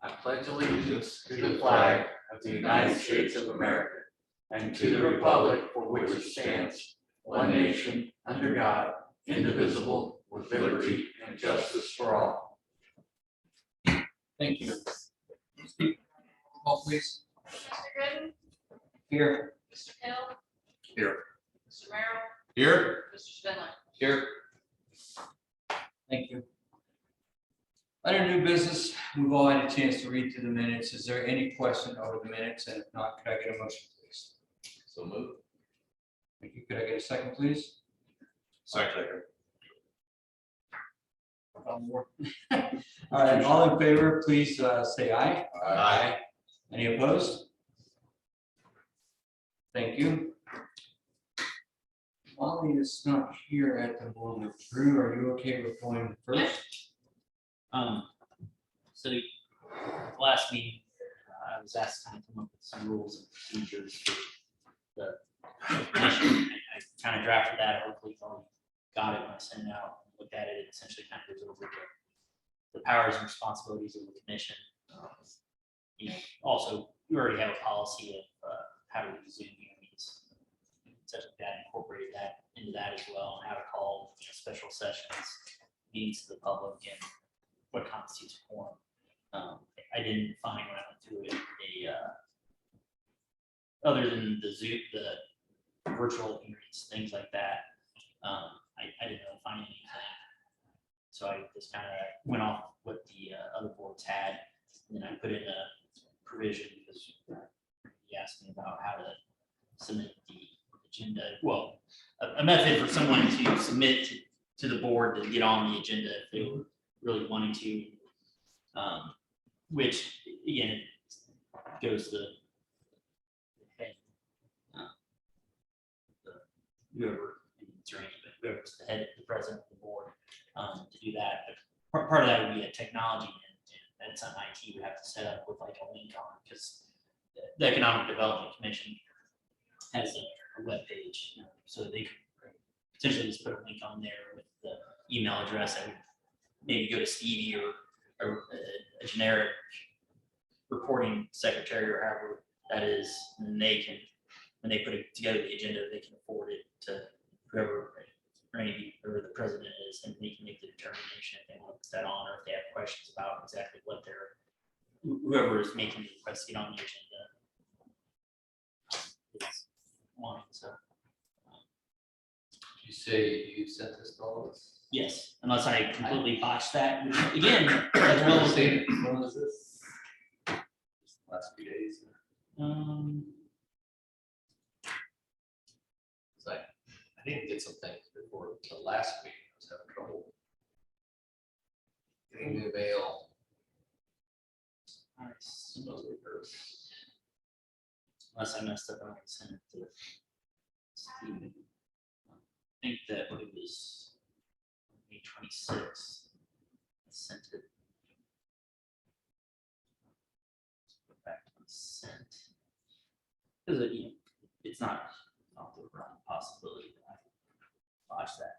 I pledge allegiance to the flag of the United States of America and to the republic for which it stands, one nation, under God, indivisible, with liberty and justice for all. Thank you. Call please. Mr. Gooden, Here. Mr. Hill, Here. Mr. Merrill, Here. Mr. Spindler. Here. Thank you. Under new business, we've all had a chance to read through the minutes. Is there any question over the minutes? And if not, could I get a motion, please? So move. Thank you. Could I get a second, please? Second. One more. All right, all in favor, please say aye. Aye. Any opposed? Thank you. Molly is not here at the moment. Drew, are you okay with going first? So last meeting, I was asked to come up with some rules and procedures for the commission. I kind of drafted that. Hopefully, you all got it when I sent it out. Looked at it. It essentially kind of goes over the powers and responsibilities of the commission. Also, you already have a policy of how to do Zoom meetings, such like that. Incorporated that into that as well, and how to call special sessions, meetings to the public, and what constitutes a quorum. I didn't find when I went through it other than the Zoom, the virtual hearings, things like that. I didn't really find anything. So I just kind of went off what the other boards had, and then I put in a provision because he asked me about how to submit the agenda. Well, a method for someone to submit to the board to get on the agenda if they were really wanting to, which again goes to whoever's the head, the president of the board, to do that. But part of that would be a technology, and it's on IT. We have to set up with like a link on, because the Economic Development Commission has a web page, so they could potentially just put a link on there with the email address that would maybe go to Stevie or a generic reporting secretary or however that is, and they can, when they put it together the agenda, they can forward it to whoever Randy or the president is, and they can make the determination if they want to put that on or if they have questions about exactly what they're, whoever is making the request to get on the agenda is wanting. So You say you sent this to all of us? yes, unless I completely botched that, which again, as well as they, When was this? Last few days? I need to get some things before the last meeting. I was having trouble getting the mail. unless I messed up, I can send it to Steve. I think that it was May 26th. I sent it. Go back to sent. Because it's not off the wrong possibility that I botched that.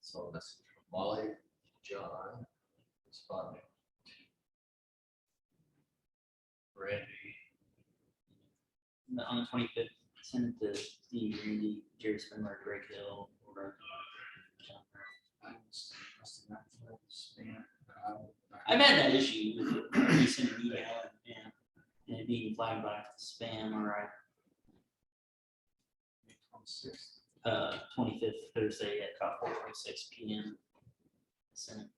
So this from Molly, John, responding. Randy. On the 25th, send it to Steve, Randy, Jerry Spindler, Greg Hill, or John Merrill. I've had that issue with you send an email and it being flagged by spam, or 25th Thursday at about 4:26 p.m. Sent.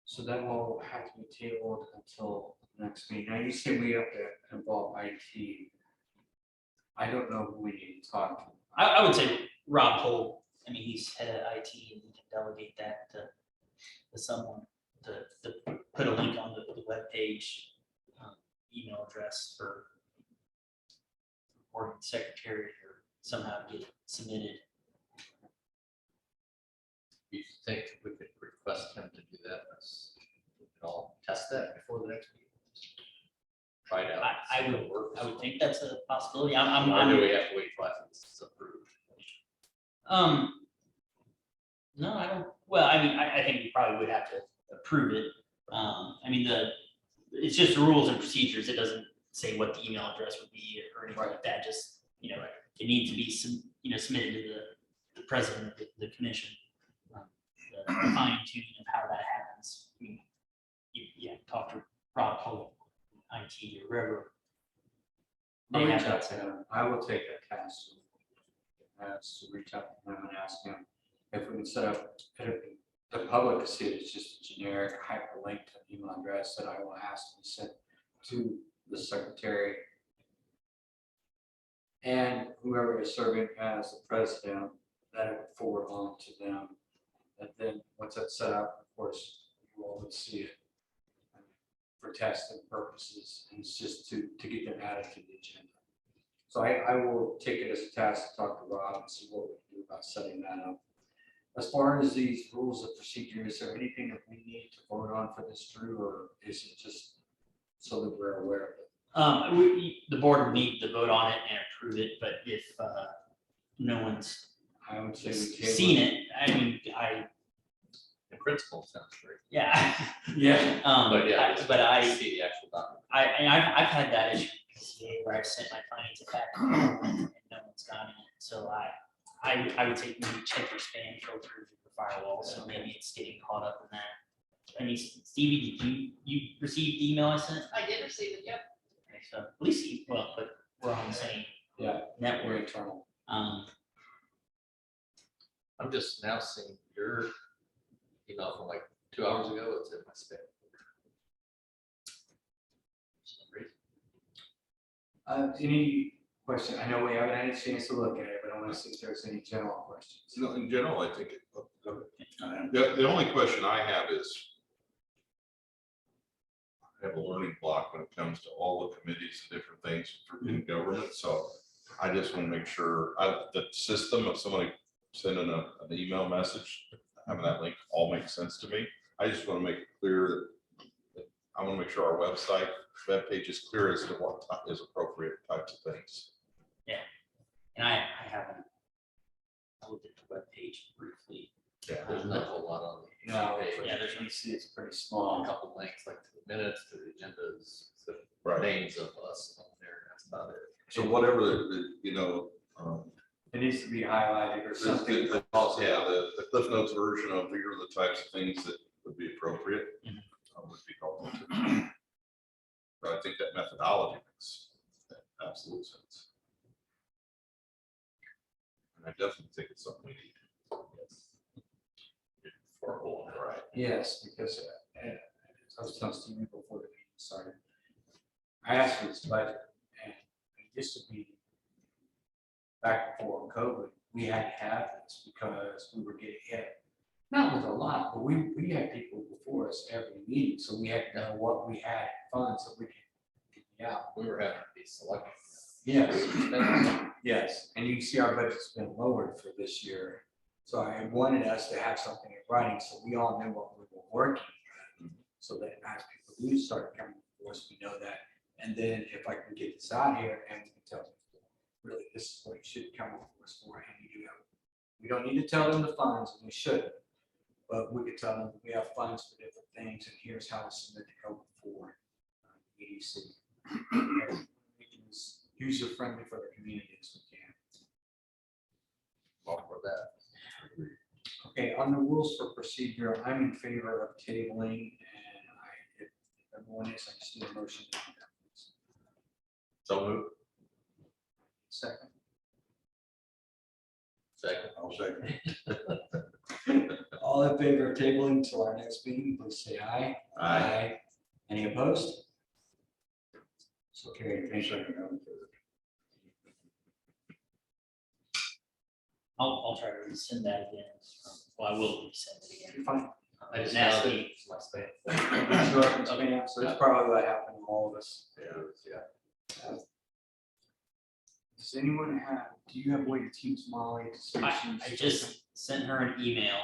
So that will have to be tabled until next meeting. Now you say we have to involve IT. I don't know who we need to talk to. I would say Rob Cole. I mean, he's head of IT, and he can delegate that to someone to put a link on the web page, email address for reporting secretary, or somehow get it submitted. You think we could request him to do that? We can all test that before the next meeting. Find out. I would think that's a possibility. Or do we have to wait till after this is approved? No, I don't, well, I mean, I think we probably would have to approve it. I mean, it's just the rules and procedures. It doesn't say what the email address would be or anything like that. Just, it needs to be submitted to the president of the commission. The fine tuning of how that happens. I mean, talk to Rob Holt, IT or wherever. I'll They reach have out that to him. I will take a task to reach out to him and ask him if we can set up, if the public can see it, it's just a generic hyperlink to an email address that I will ask to be sent to the secretary. And whoever is serving as the president, that I would forward on to them. And then once that's set up, of course, you all would see it for testing purposes, and it's just to get them added to the agenda. So I will take it as a task to talk to Rob and see what we can do about setting that up. As far as these rules of procedure, is there anything that we need to vote on for this, Drew, or is it just so that we're aware of it? The board would need to vote on it and approve it, but if no one's I would say we table seen it, I mean, In principle, sounds great. yeah. Yeah. But yeah, But I see the actual document. I've had that issue where I've sent my findings back and no one's gotten it. So I would say maybe check your spam filter through the firewall. So maybe it's getting caught up in that. I mean, Stevie, did you receive the email I sent? I did receive it, yep. Okay, so at least but we're on the same Yeah, we're network. internal. I'm just now seeing your email from like 2 hours ago. It's in my spam. For some reason. Any question? I know we haven't had a chance to look at it, but I want to see if there's any general questions. No, in general, I think the only question I have is, I have a learning block when it comes to all the committees and different things in government. So I just want to make sure the system of somebody sending an email message, having that link all makes sense to me. I just want to make it clear that I want to make sure our web page is clear as to what is appropriate types of things. And I haven't. I looked at the webpage briefly. Yeah. There's not a whole lot on the No, page. Yeah, there's you see, it's pretty A small. couple links like to the minutes, to the agendas, the Right. names of us on there. That's about it. So whatever It needs to be highlighted or something. the Cliff Notes version of here are the types of things that would be appropriate. Would be helpful too. But I think that methodology makes absolute sense. And I definitely think it's something we need. For a whole, right? Yes, because as I was telling Stephen before the meeting started, I asked for this budget, and it used to be back before COVID, we had to have this because we were getting hit. Not with a lot, but we had people before us every meeting, so we had to know what we had funds so we could get out. We were having to be selective. Yes. Yes, and you can see our budget's been lowered for this year. So I wanted us to have something in writing, so we all knew what we were working on. So that as people do start coming to us, we know that. And then if I can get this out here and we can tell them, really, this is what you should come up with us for, and you do have. We don't need to tell them the funds, and we shouldn't. But we could tell them we have funds for different things, and here's how to submit the code for EDC. Make it as user-friendly for the community as we can. All for that. Okay, on the rules for procedure, I'm in favor of tabling, and if everyone is, I just need a motion to do that, please. So move. Second, Second. I'll second. all in favor of tabling till our next meeting, please say aye. Aye. Any opposed? So carried, thank you. I'll try to resend that again. Well, I will resend it again. You're fine. I just Now asked that the, it's my spam. So that's probably what happened to all of us. Yeah. Does anyone have, do you have a way to teach Molly to see if she's? I just sent her an email.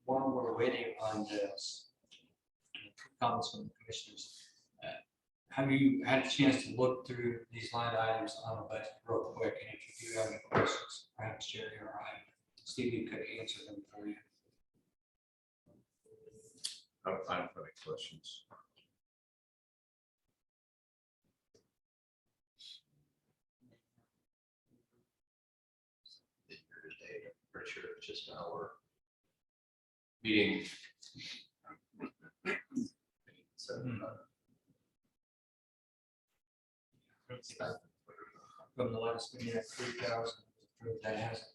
while we're waiting on this, comments from the commissioners, have you had a chance to look through these line items on the budget real quick? And if you do have any questions, perhaps Jerry or I, Stevie could answer them for you. I don't have any questions. Year to date, I'm pretty sure it's just our meeting. So, From the last meeting at 3,000, that hasn't.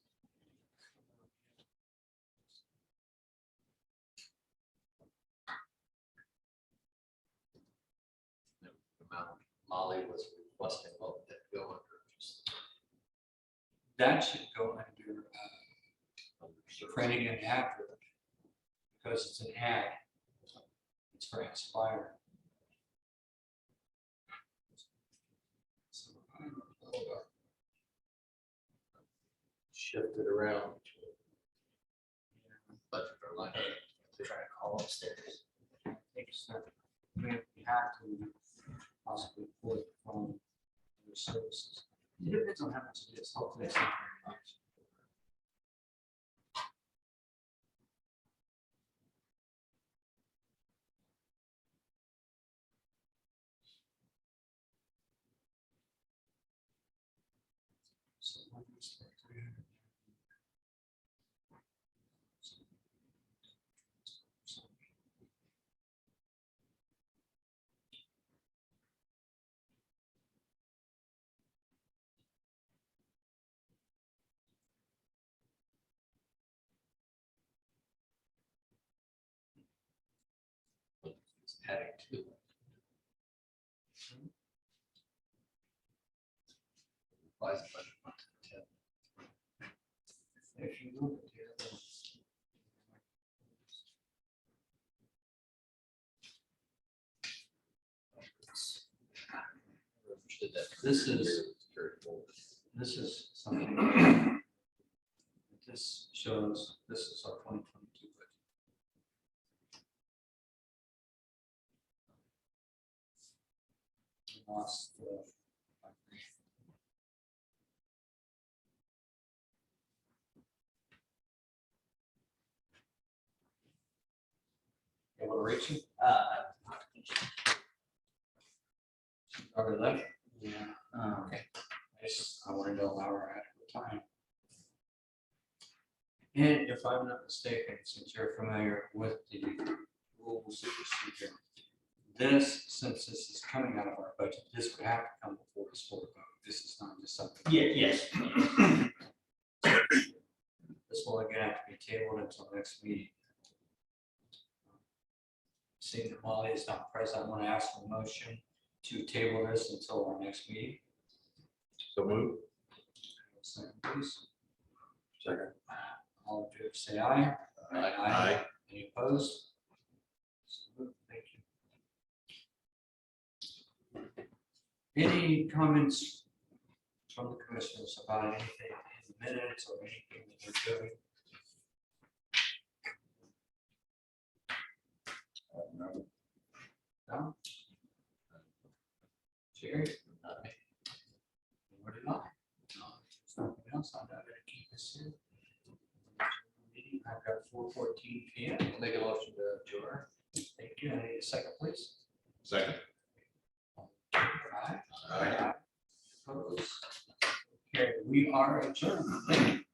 the amount Molly was requesting, what would that go under? Just That should go under printing and advert because it's an ad. It's for Inspire. shift it around. Budget or line item. To try to call upstairs. I think it's not, we have to possibly pull it from the services. It depends on how much it is. Hopefully it's not very much. So what is that? It's adding to it. Why is the budget not 10? If you look at the other. Understood that. This is- Carry forward. This is something that this shows, this is our 2022 budget. We lost, yeah, what Rachel? Already left? Yeah. Okay. I wanted to allow her adequate time. And if I'm not mistaken, since you're familiar with the rules of procedure, this, since this is coming out of our budget, this would have to come before this board vote. This is not just something. Yes. This will again have to be tabled until next meeting. Seeing that Molly is not present, I want to ask for a motion to table this until our next meeting. So move. Second, please. Second. All in favor, say aye. Aye. Any opposed? So moved. Thank you. Any comments from the commissioners about anything in the minutes or anything that they're doing? No? Jerry? What did I? No, there's nothing else. I'm not gonna keep this here. Meeting, I've got 4:14 PM. Make a motion to adjourn. Thank you. I need a second, please. Second. Aye. Aye. Opposed? Okay, we are adjourned.